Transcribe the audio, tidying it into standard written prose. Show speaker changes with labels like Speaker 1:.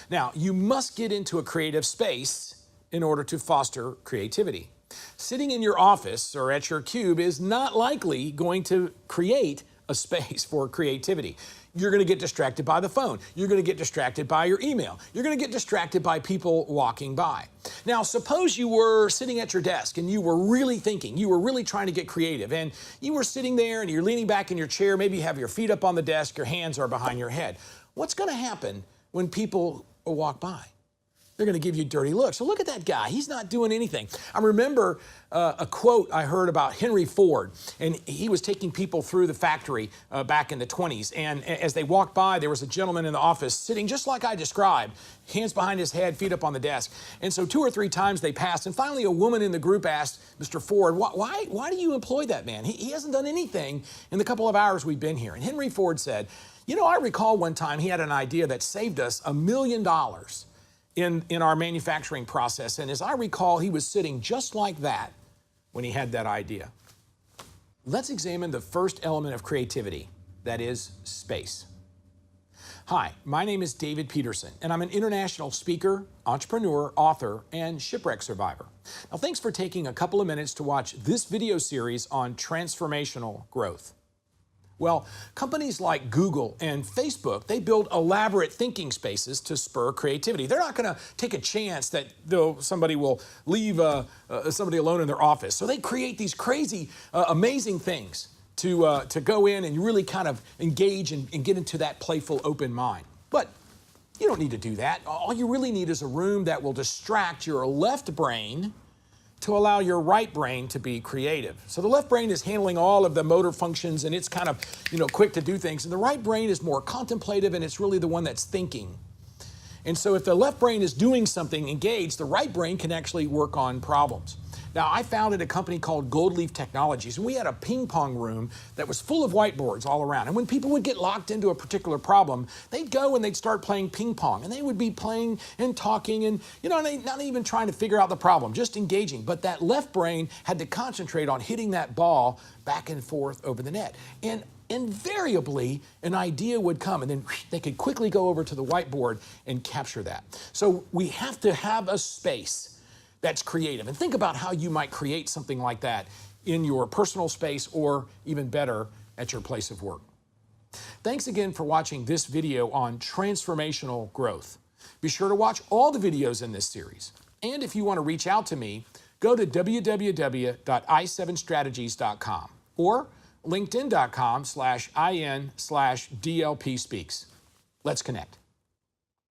Speaker 1: Now, you must get into a creative space in order to foster creativity. Sitting in your office or at your cube is not likely going to create a space for creativity. You're going to get distracted by the phone. You're going to get distracted by your email. You're going to get distracted by people walking by. Now, suppose you were sitting at your desk and you were really thinking, you were really trying to get creative, and you were sitting there and you're leaning back in your chair, maybe you have your feet up on the desk, your hands are behind your head. What's going to happen when people walk by? They're going to give you dirty looks. So look at that guy. He's not doing anything. I remember a quote I heard about Henry Ford, and he was taking people through the factory back in the 20s. And as they walked by, there was a gentleman in the office sitting just like I described, hands behind his head, feet up on the desk. And so 2 or 3 times they passed. And finally, a woman in the group asked Mr. Ford, why do you employ that man? He hasn't done anything in the couple of hours we've been here. And Henry Ford said, you know, I recall one time he had an idea that saved us $1 million in our manufacturing process. And as I recall, he was sitting just like that when he had that idea. Let's examine the first element of creativity, that is space. Hi, my name is David Peterson, and I'm an international speaker, entrepreneur, author, and shipwreck survivor. Now, thanks for taking a couple of minutes to watch this video series on transformational growth. Well, companies like Google and Facebook, they build elaborate thinking spaces to spur creativity. They're not going to take a chance that somebody will leave somebody alone in their office. So they create these crazy, amazing things to go in and really kind of engage and get into that playful, open mind. But you don't need to do that. All you really need is a room that will distract your left brain to allow your right brain to be creative. So the left brain is handling all of the motor functions and it's kind of, quick to do things. And the right brain is more contemplative and it's really the one that's thinking. And so if the left brain is doing something engaged, the right brain can actually work on problems. Now, I founded a company called Gold Leaf Technologies, and we had a ping pong room that was full of whiteboards all around. And when people would get locked into a particular problem, they'd go and they'd start playing ping pong, and they would be playing and talking and, not even trying to figure out the problem, just engaging. But that left brain had to concentrate on hitting that ball back and forth over the net. And invariably, an idea would come, and then they could quickly go over to the whiteboard and capture that. So we have to have a space that's creative. And think about how you might create something like that in your personal space or even better at your place of work. Thanks again for watching this video on transformational growth. Be sure to watch all the videos in this series. And if you want to reach out to me, go to www.i7strategies.com or linkedin.com/in/DLP speaks. Let's connect.